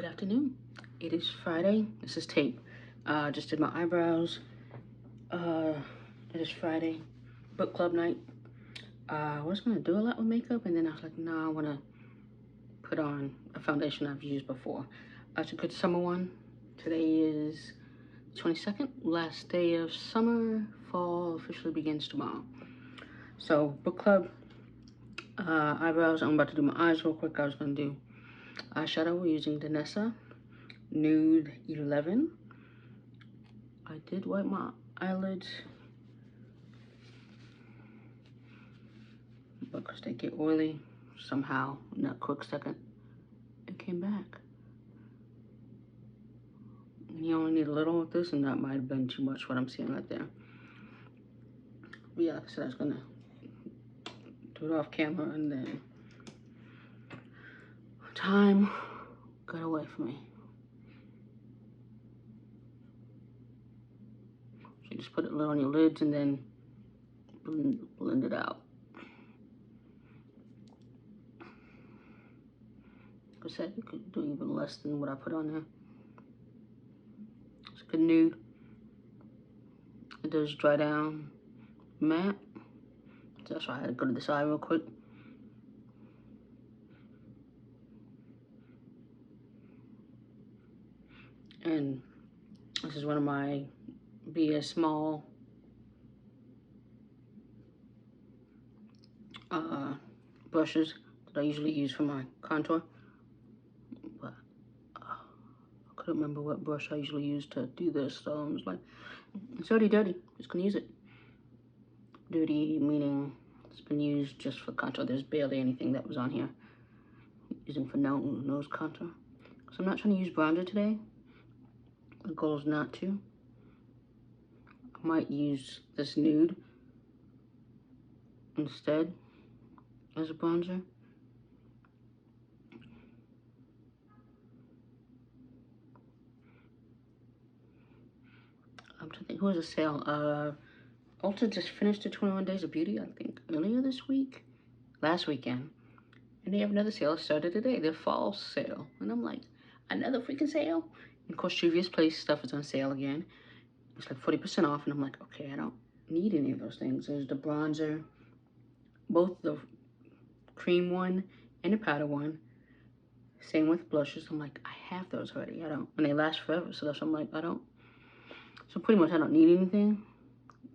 Good afternoon. It is Friday. This is tape. Just did my eyebrows. It is Friday. Book club night. I was gonna do a lot with makeup, and then I was like, no, I wanna put on a foundation I've used before. It's a good summer one. Today is 22nd, last day of summer. Fall officially begins tomorrow. So book club, eyebrows. I'm about to do my eyes real quick. I was gonna do eyeshadow. We're using Danessa Nude 11. I did wipe my eyelids because they get oily somehow in that quick second. It came back. You only need a little of this, and that might have been too much what I'm seeing right there. But yeah, like I said, I was gonna do it off camera, and then time got away from me. So you just put it a little on your lids and then blend it out. Like I said, you could do even less than what I put on there. It's a good nude. It does dry down matte. So that's why I had to go to the side real quick. And this is one of my BS small brushes that I usually use for my contour. But I couldn't remember what brush I usually use to do this, so I was like, it's already dirty, just gonna use it. Dirty meaning it's been used just for contour. There's barely anything that was on here. Using for nose contour. So I'm not trying to use bronzer today. The goal is not to. I might use this nude instead as a bronzer. I'm trying to think, who has a sale? Ulta just finished the 21 Days of Beauty, I think, earlier this week, last weekend. And they have another sale started today, their fall sale. And I'm like, another freaking sale? And of course, Juvia's Place stuff is on sale again. It's like 40% off, and I'm like, okay, I don't need any of those things. There's the bronzer, both the cream one and the powder one. Same with blushes. I'm like, I have those already. I don't, and they last forever. So that's why I'm like, I don't. So pretty much I don't need anything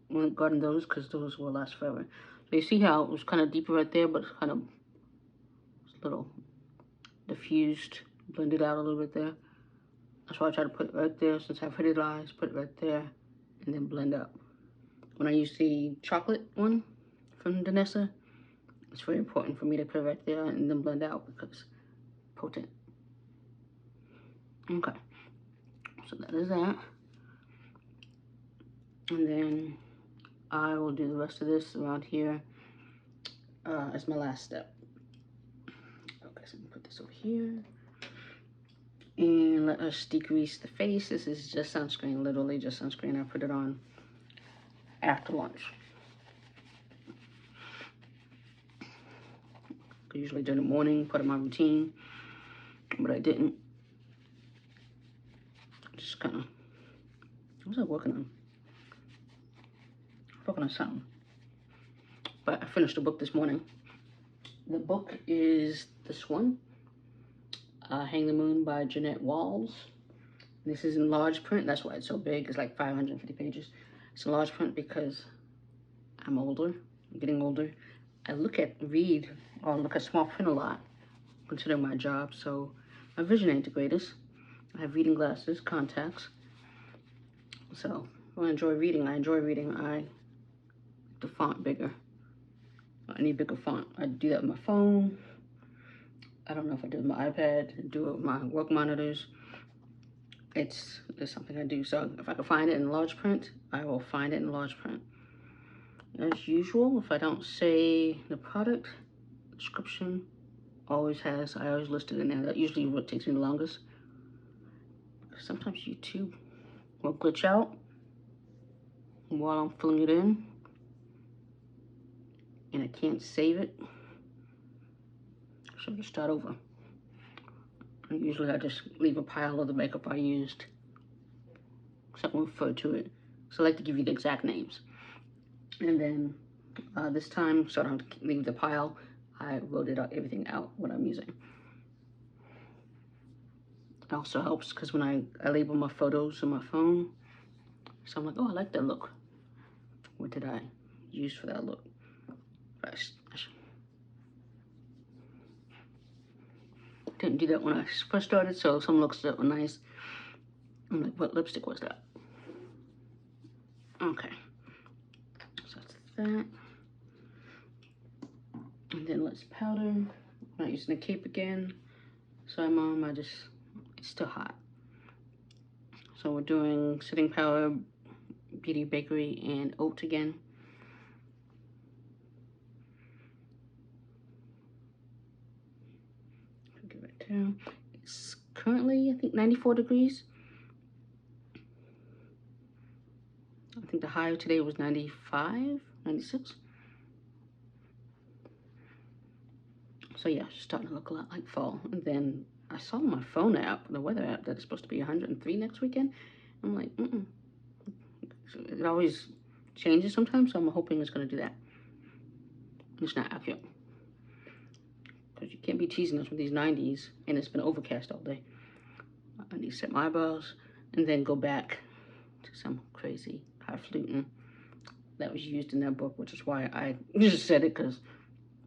regarding those, because those will last forever. So you see how it was kind of deeper right there, but it's kind of a little diffused, blended out a little bit there. That's why I try to put it right there. Since I've hooded eyes, put it right there, and then blend up. When I use the chocolate one from Danessa, it's very important for me to put it right there and then blend out because it's potent. Okay, so that is that. And then I will do the rest of this around here as my last step. Okay, so I'm gonna put this over here. And let us degrease the face. This is just sunscreen, literally just sunscreen. I put it on after lunch. I usually do it in the morning, part of my routine, but I didn't. Just kind of, what was I working on? Working on something. But I finished the book this morning. The book is this one, Hang the Moon by Jeanette Walls. This is in large print. That's why it's so big. It's like 550 pages. It's in large print because I'm older. I'm getting older. I look at small print a lot, considering my job. So my vision ain't the greatest. I have reading glasses, contacts. So I enjoy reading. I enjoy reading. The font bigger. I need bigger font. I do that with my phone. I don't know if I do it with my iPad. I do it with my work monitors. It's something I do. So if I can find it in large print, I will find it in large print. As usual, if I don't say the product, description I always list it in there. That usually what takes me the longest. Sometimes YouTube will glitch out while I'm filling it in, and I can't save it. So just start over. And usually I just leave a pile of the makeup I used, so I can refer to it. So I like to give you the exact names. And then this time, so I don't have to leave the pile, I wrote everything out what I'm using. It also helps because when I label my photos on my phone, so I'm like, oh, I like that look. What did I use for that look? Didn't do that when I first started, so some looks that were nice. I'm like, what lipstick was that? Okay, so that's that. And then let's powder. I'm not using the cape again. So it's still hot. So we're doing setting powder, Beauty Bakery, and oat again. Give it to. It's currently, I think, 94 degrees. I think the high today was 95, 96. So yeah, it's starting to look a lot like fall. And then I saw on my phone app, the weather app, that it's supposed to be 103 next weekend. I'm like, It always changes sometimes, so I'm hoping it's going to do that. It's not accurate. Because you can't be teasing us with these 90s, and it's been overcast all day. I need to set my eyebrows, and then go back to some crazy highfalutin that was used in that book, which is why I just said it, because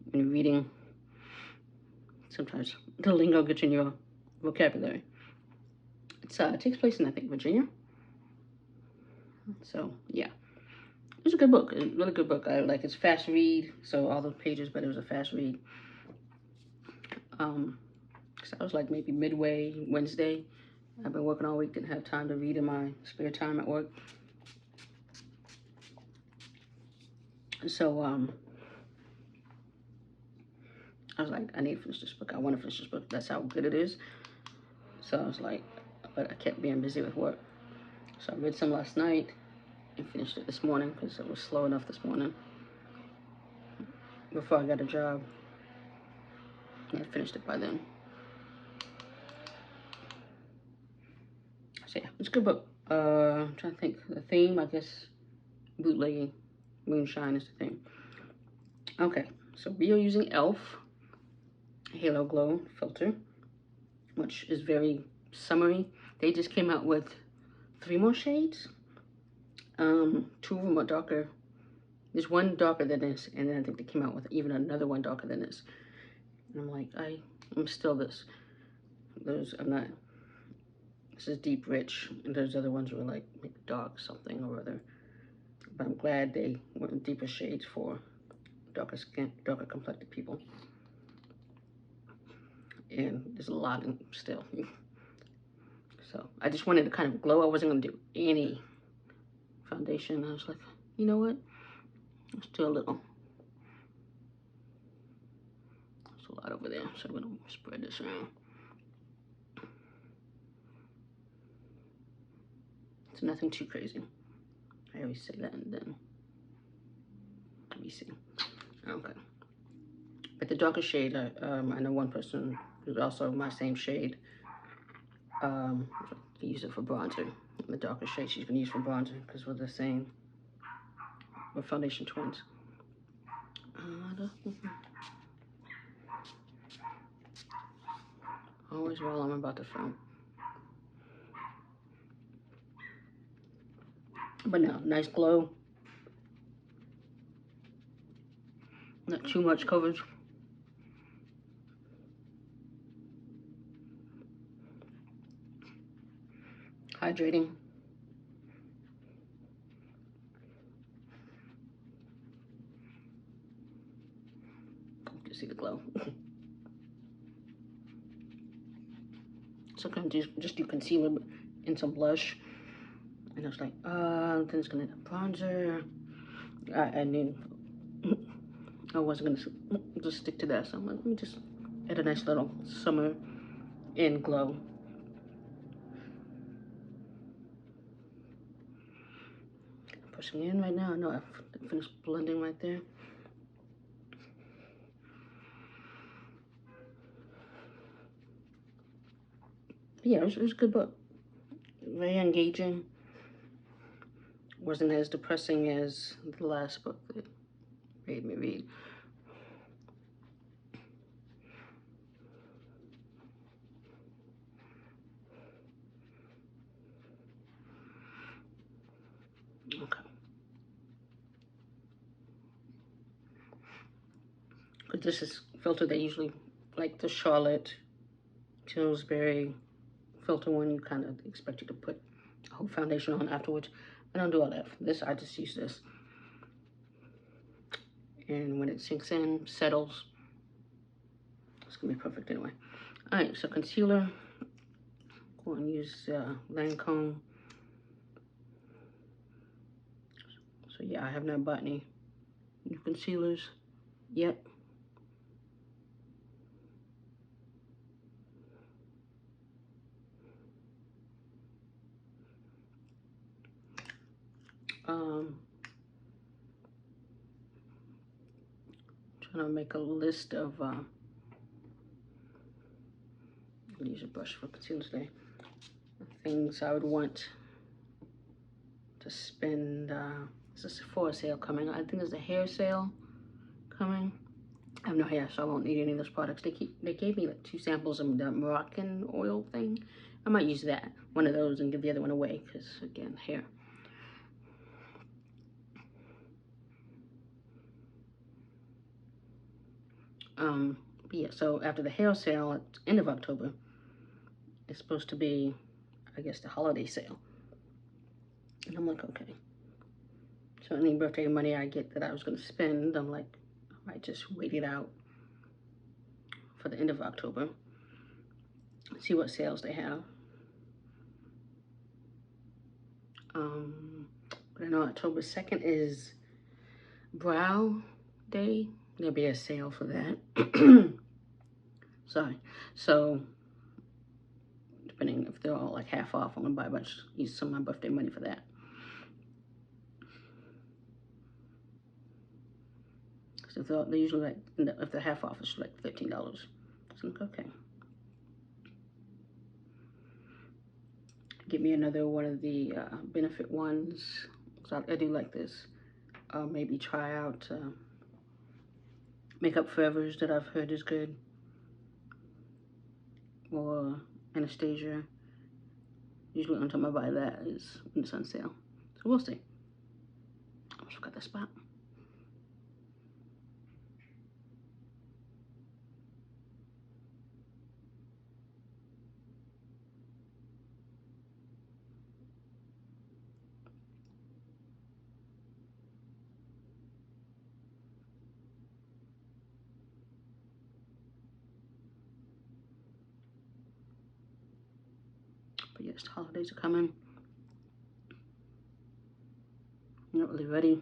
when you're reading, sometimes the lingo gets in your vocabulary. It takes place in, I think, Virginia. So, yeah. It's a good book. It's a really good book. I like it's fast read, so all the pages, but it was a fast read. So I was like maybe midway Wednesday. I've been working all week, didn't have time to read in my spare time at work. So, I was like, I need to finish this book. I want to finish this book. That's how good it is. So I was like, but I kept being busy with work. So I read some last night and finished it this morning because it was slow enough this morning before I got a job. And I finished it by then. So yeah, it's a good book. I'm trying to think. The theme, I guess, bootlegging, moonshine is the theme. Okay, so we are using e.l.f. Halo Glow filter, which is very summery. They just came out with 3 more shades. 2 of them are darker. There's one darker than this, and then I think they came out with even another one darker than this. And I'm like, I'm still this. I'm not. This is deep rich, and those other ones were like maybe dark something or other. But I'm glad they went with deeper shades for darker skin, darker complected people. And there's a lot in still. So I just wanted to kind of glow. I wasn't gonna do any foundation. I was like, you know what? Let's do a little. There's a lot over there, so I'm gonna spread this around. It's nothing too crazy. I always say that, and then let me see. Okay. But the darker shade, I know one person who's also my same shade. Use it for bronzer. The darker shade she's gonna use for bronzer because we're the same. We're foundation twins. Always while I'm about to film. But no, nice glow. Not too much coverage. Hydrating. You can see the glow. So I can just do concealer and some blush. And I was like, then it's gonna bronzer. I knew I wasn't gonna just stick to that. So I'm like, let me just add a nice little summer in glow. Pushing in right now. I know I've finished blending right there. Yeah, it was a good book. Very engaging. Wasn't as depressing as the last book that made me read. Okay. But this is filter they usually like the Charlotte Tilbury filter one. You kind of expect you to put a whole foundation on afterwards. I don't do e.l.f. This, I just use this. And when it sinks in, settles, it's gonna be perfect anyway. All right, so concealer. Go and use Lancôme. So yeah, I have not bought any new concealers yet. Trying to make a list of use a brush for concealer today. Things I would want to spend. There's a Sephora sale coming. I think there's a hair sale coming. I have no hair, so I won't need any of those products. They gave me like 2 samples of the Moroccan oil thing. I might use that, one of those, and give the other one away, because again, hair. But yeah, so after the hair sale at the end of October, it's supposed to be, I guess, the holiday sale. And I'm like, okay. So any birthday money I get that I was going to spend, I'm like, I might just wait it out for the end of October. See what sales they have. But I know October 2nd is Brow Day. There'll be a sale for that. Sorry. So depending if they're all like half off, I'm gonna buy a bunch, use some of my birthday money for that. So if they're usually like, if they're half off, it's like $13. So I'm like, okay. Get me another one of the benefit ones. So I do like this. Maybe try out Makeup Forever's that I've heard is good. Or Anastasia. Usually on time I buy that is when it's on sale. So we'll see. I almost forgot the spot. But yes, the holidays are coming. I'm not really ready.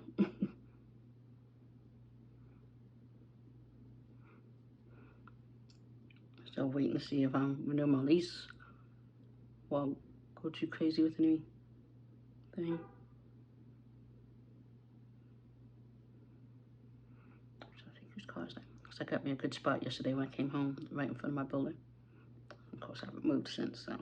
Still waiting to see if I'm renew my lease. Well, go too crazy with anything. So I think whose car is that? Because I got me a good spot yesterday when I came home, right in front of my building. Of course, I haven't moved since, so.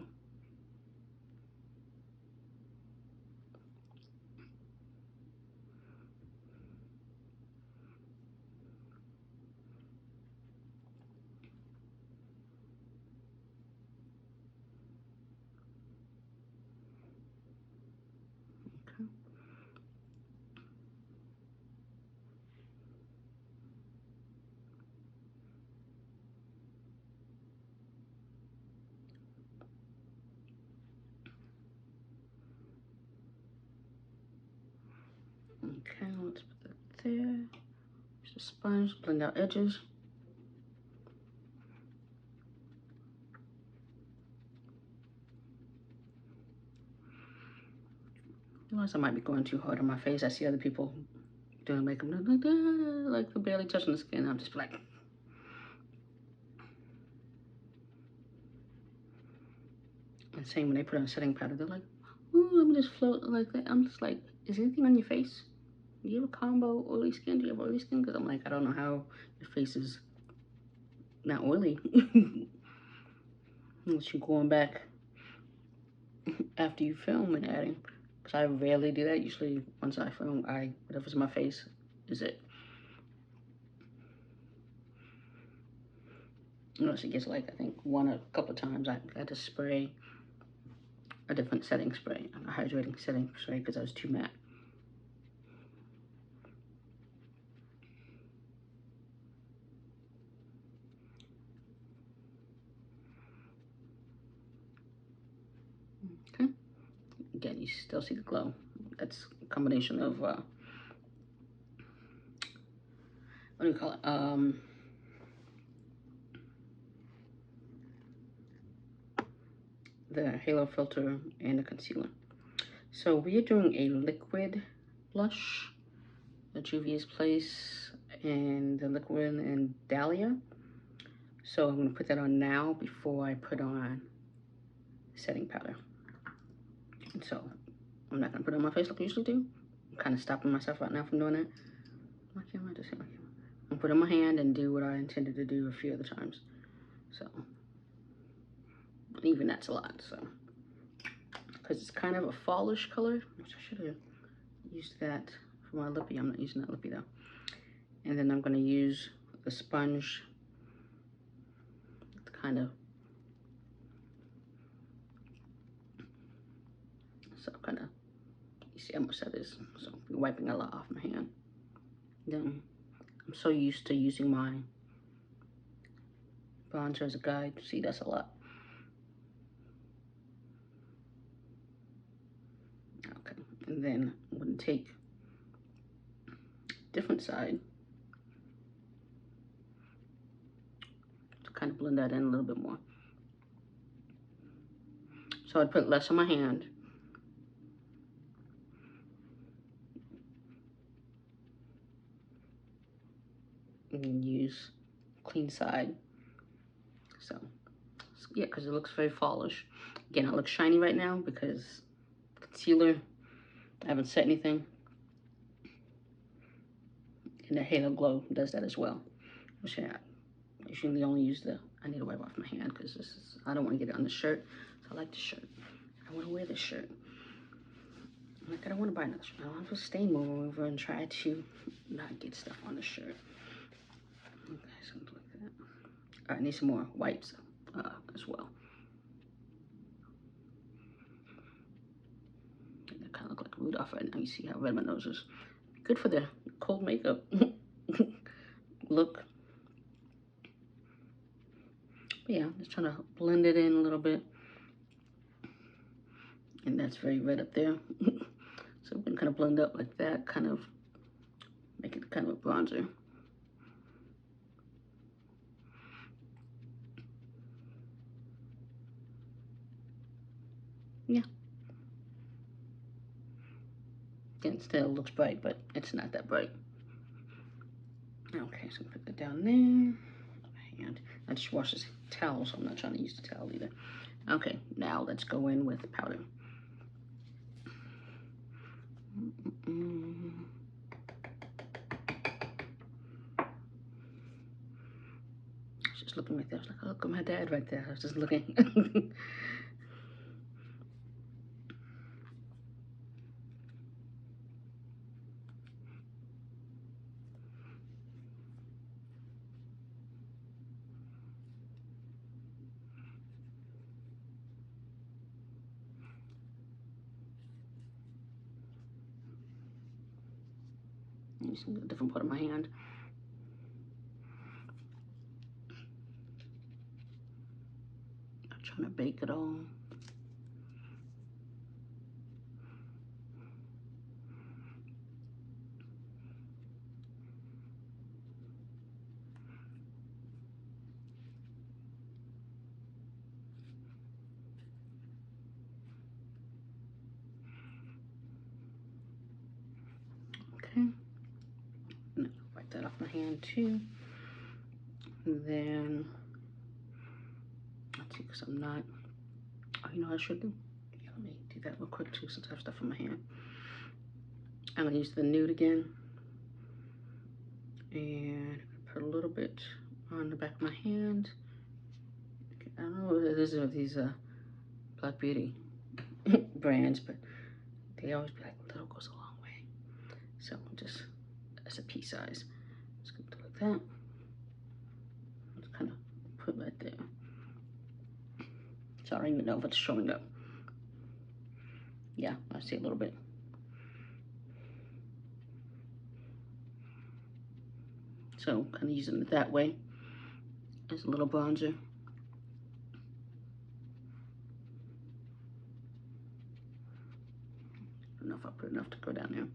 Okay, let's put that there. Use the sponge, blend out edges. I realize I might be going too hard on my face. I see other people doing makeup like they're barely touching the skin. I'm just like, and same when they put on setting powder, they're like, ooh, let me just float like that. I'm just like, is anything on your face? Do you have a combo oily skin? Do you have oily skin? Because I'm like, I don't know how your face is not oily. Unless you're going back after you film and adding, because I rarely do that. Usually once I film, whatever's in my face is it. Unless it gets like, I think a couple of times I had to spray a different setting spray, a hydrating setting spray, because I was too matte. Okay. Again, you still see the glow. That's a combination of what do you call it? The halo filter and the concealer. So we are doing a liquid blush, the Juvia's Place, and the liquid and Dahlia. So I'm going to put that on now before I put on setting powder. And so I'm not going to put it on my face like I usually do. I'm kind of stopping myself right now from doing that. My camera, just hit my camera. I'm going to put it on my hand and do what I intended to do a few other times. So even that's a lot. So because it's kind of a fallish color, which I should have used that for my lippy. I'm not using that lippy though. And then I'm going to use the sponge to kind of, so kind of, you see how much that is. So I'll be wiping a lot off my hand. Then I'm so used to using my bronzer as a guide. See, that's a lot. Okay, and then I'm going to take different side to kind of blend that in a little bit more. So I'd put less on my hand. And use clean side. So yeah, because it looks very fallish. Again, it looks shiny right now because concealer, I haven't set anything. And the Halo Glow does that as well. Which I usually only use I need to wipe off my hand because I don't want to get it on the shirt. So I like the shirt. I want to wear this shirt. Like, I don't want to buy another shirt. I want to stain remover and try to not get stuff on the shirt. Okay, something like that. All right, I need some more wipes as well. That kind of look like Rudolph right now. You see how red my nose is. Good for the cold makeup look. But yeah, just trying to blend it in a little bit. And that's very red up there. So we can kind of blend up like that, kind of make it kind of a bronzer. Yeah. Again, still looks bright, but it's not that bright. Okay, so put that down there. And I just washed this towel, so I'm not trying to use the towel either. Okay, now let's go in with powder. I was just looking right there. I was like, oh, look at my dad right there. I was just looking. Using a different part of my hand. I'm trying to bake it all. Okay. Wipe that off my hand too. And then, let's see, because I'm not, oh, you know what I should do? Yeah, let me do that real quick too, since I have stuff in my hand. I'm going to use the nude again. And put a little bit on the back of my hand. I don't know what it is with these Black Beauty brands, but they always be like, little goes a long way. So just as a pea size, just gonna do like that. Just kind of put right there. So I don't even know if it's showing up. Yeah, I see a little bit. So kind of using it that way as a little bronzer. I don't know if I put enough to go down there.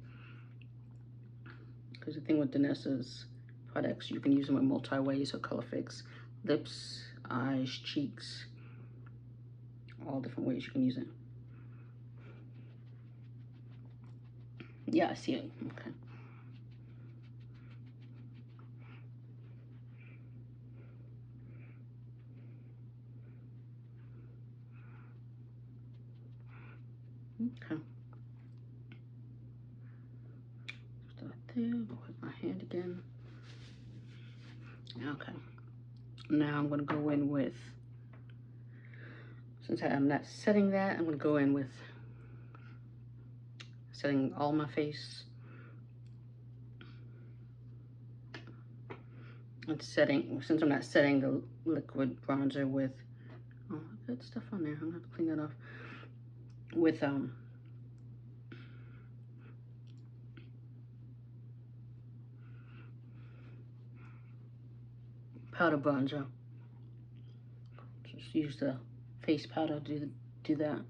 Because the thing with Danessa's products, you can use them in multi-ways, so Colorfix, lips, eyes, cheeks, all different ways you can use it. Yeah, I see it. Okay. Okay. Start there. With my hand again. Okay. Now I'm gonna go in with, since I'm not setting that, I'm gonna go in with setting all my face and setting, since I'm not setting the liquid bronzer with, oh, I've got stuff on there. I'm gonna have to clean that off. With powder bronzer. Just use the face powder to do that.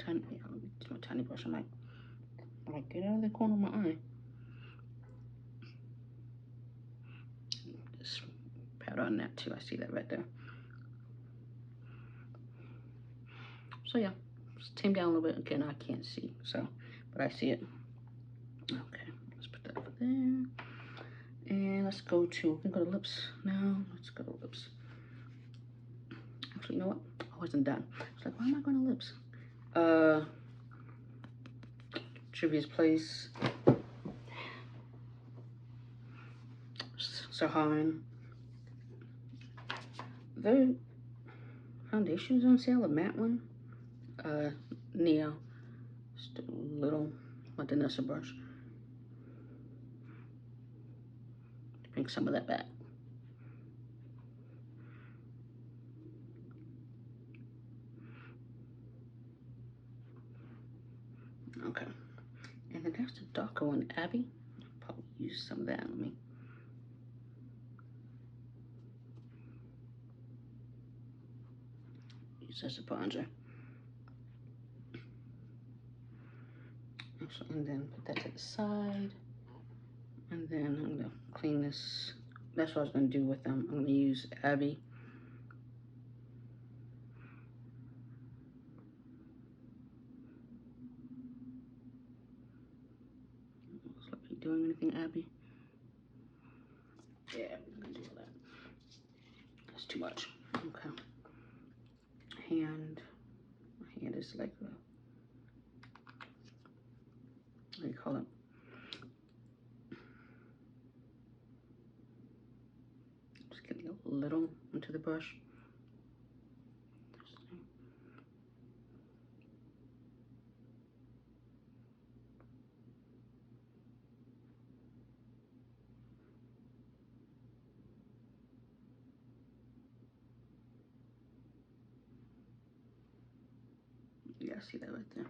Tiny, my tiny brush. I'm like, get out of the corner of my eye. Just powder on that too. I see that right there. So yeah, just tame down a little bit. Again, I can't see, so, but I see it. Okay, let's put that over there. And let's go to, we can go to lips now. Let's go to lips. Actually, you know what? I wasn't done. I was like, why am I going to lips? Juvia's Place, Saharan. The foundation's on sale, a matte one. Neo, just a little, my Danessa brush. Bring some of that back. Okay, and then there's the darker one, Abby. I'll probably use some of that on me. Use as a bronzer. And then put that to the side. And then I'm gonna clean this. That's what I was gonna do with them. I'm gonna use Abby. Looks like you're doing anything, Abby. Yeah, I'm gonna do all that. That's too much. Okay. Hand. My hand is like a, what do you call it? Just getting a little into the brush. Yeah, I see that right there.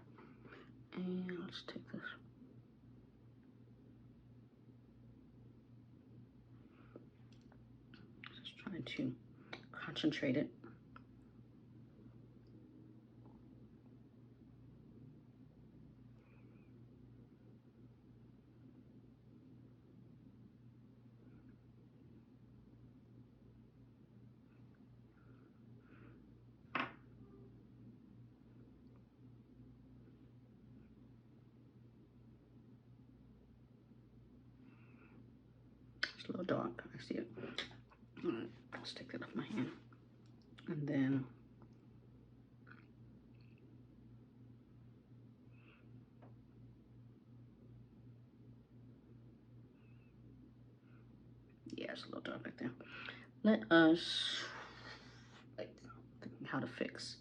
And let's take this. Just trying to concentrate it. It's a little dark, I see it. All right, let's take that off my hand. And then it's a little dark right there. Let us, like, thinking how to fix.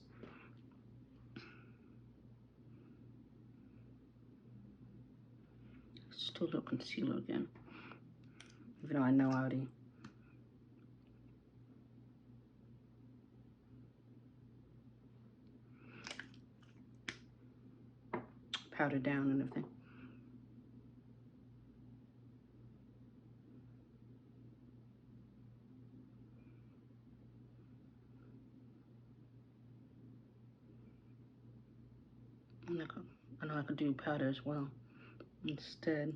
Let's do a little concealer again. Even though I know I already. Powder down and everything. I know I could do powder as well instead.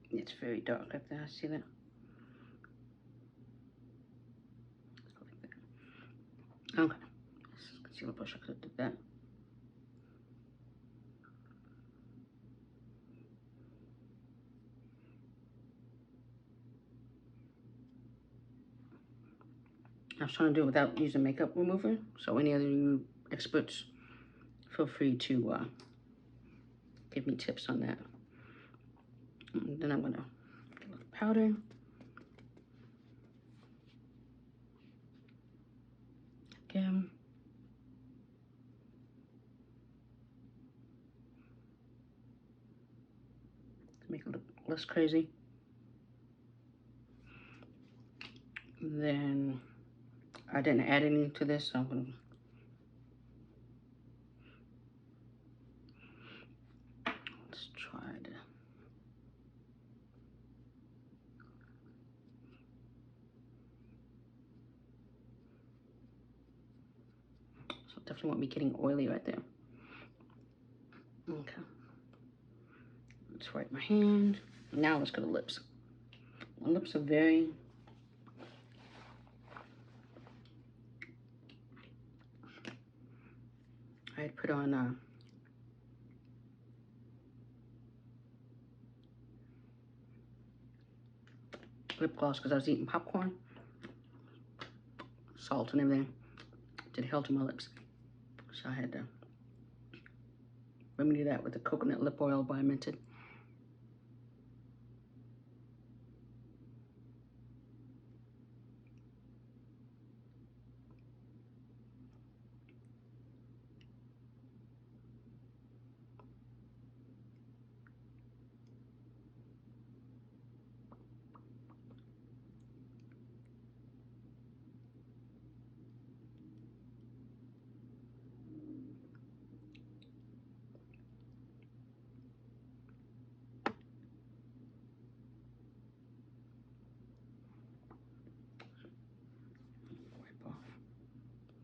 It's very dark up there. I see that. Okay. Concealer brush, I could have did that. I was trying to do it without using makeup remover, so any other you experts, feel free to give me tips on that. And then I'm gonna get a little powder. Again. To make it look less crazy. And then I didn't add any to this, so I'm gonna let's try to. So definitely won't be getting oily right there. Okay. Let's wipe my hand. Now let's go to lips. My lips are very I had put on lip gloss because I was eating popcorn, salt and everything. Did hell to my lips. So I had to remedy that with the coconut lip oil by Mented.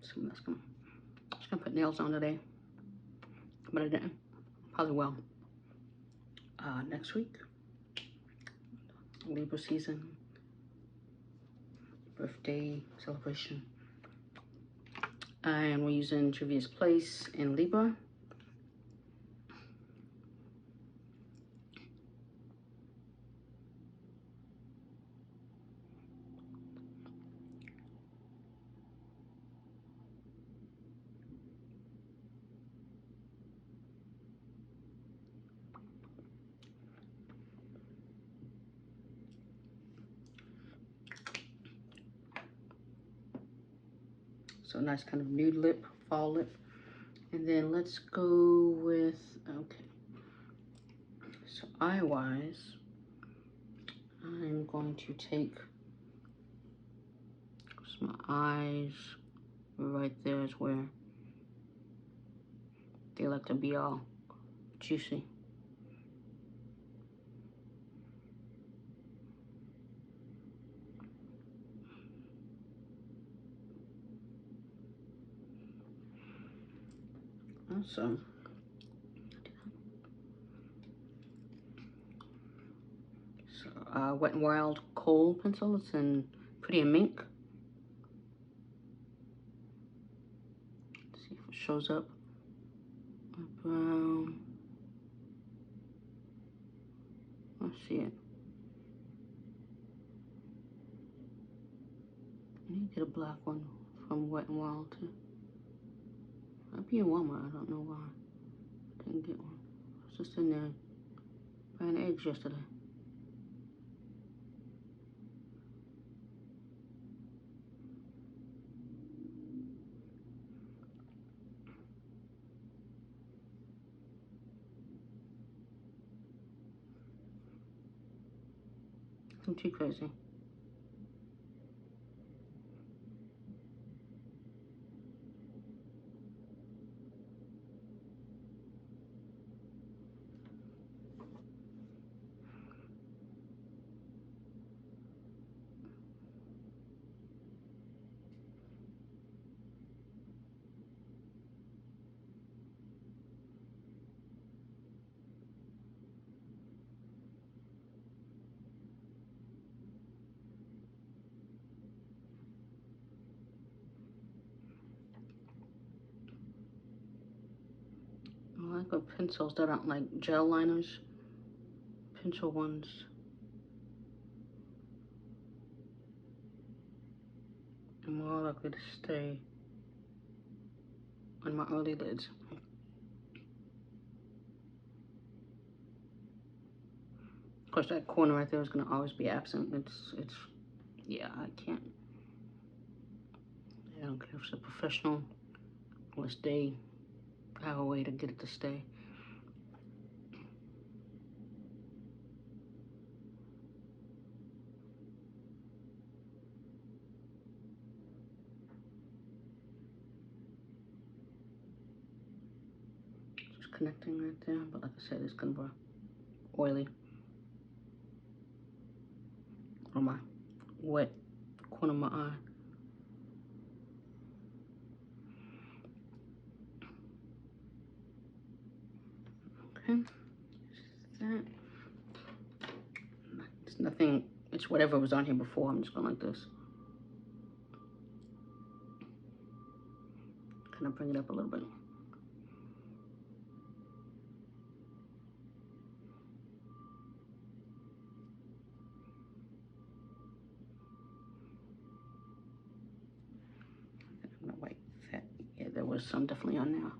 So I'm just gonna put nails on today, but I didn't. Probably will. Next week, Libra season, birthday celebration, and we're using Juvia's Place in Libra. So a nice kind of nude lip, fall lip. And then let's go with, okay. So eye-wise, I'm going to take my eyes. Right there is where they like to be all juicy. So Wet n Wild Kohl pencil. It's in Pretty and Mink. Let's see if it shows up. Brown. I see it. I need to get a black one from Wet n Wild too. Might be in Walmart. I don't know why. Didn't get one. I was just in there buying eggs yesterday. I'm too crazy. I like with pencils that aren't like gel liners. Pencil ones. I'm more likely to stay on my early lids. Of course, that corner right there is gonna always be absent. It's, yeah, I can't. I don't care if it's a professional unless they have a way to get it to stay. Just connecting right there, but like I said, it's gonna be oily on my wet corner of my eye. Okay, that. It's nothing, it's whatever was on here before. I'm just going like this. Kind of bring it up a little bit. I'm gonna wipe that. Yeah, there was some definitely on there.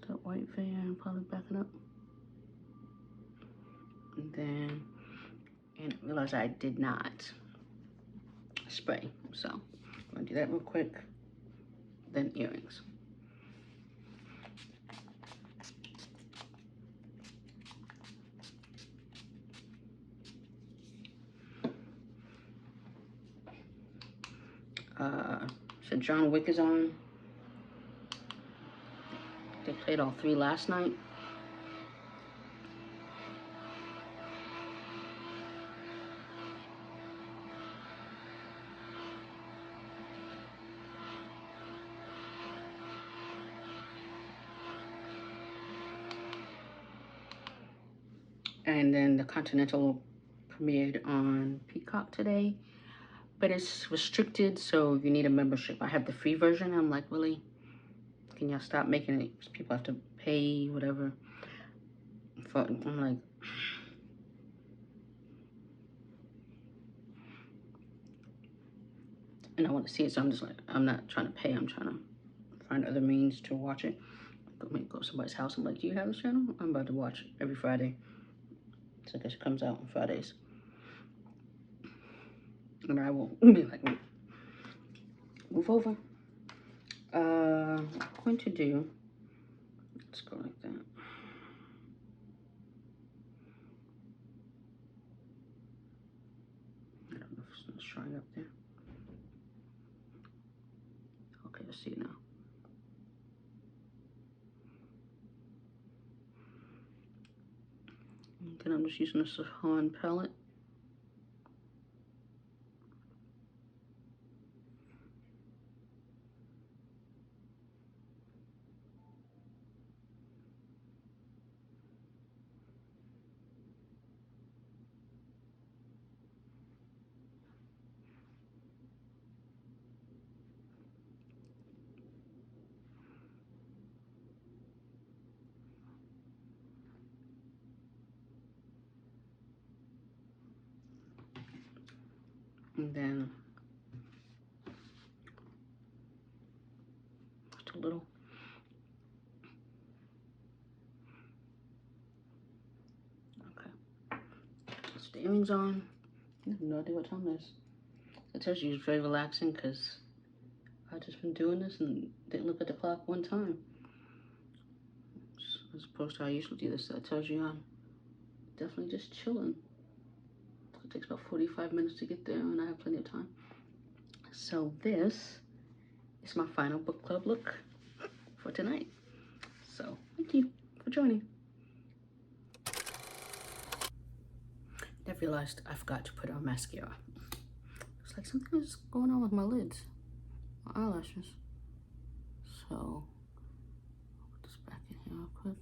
That white fan, probably backing up. And then, and realize I did not spray. So, I'm gonna do that real quick. Then earrings. So John Wick is on. They played all 3 last night. And then the Continental premiered on Peacock today. But it's restricted, so you need a membership. I have the free version. I'm like, really? Can y'all stop making it? People have to pay, whatever. I'm like, and I want to see it, so I'm just like, I'm not trying to pay. I'm trying to find other means to watch it. Go to somebody's house. I'm like, do you have this channel? I'm about to watch it every Friday. So I guess it comes out on Fridays. And I will be like, move over. I'm going to do, let's go like that. I don't know if it's showing up there. Okay, I see it now. And I'm just using the Saharan palette. And then Okay. Let's put the earrings on. I have no idea what time it is. It tells you it's very relaxing because I've just been doing this and didn't look at the clock one time. As opposed to how I usually do this, that tells you I'm definitely just chilling. It takes about 45 minutes to get there and I have plenty of time. So this is my final book club look for tonight. So thank you for joining. I realized I forgot to put on mascara. It's like something is going on with my lids, my eyelashes. So I'll put this back in here real quick.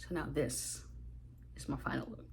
So now this is my final look.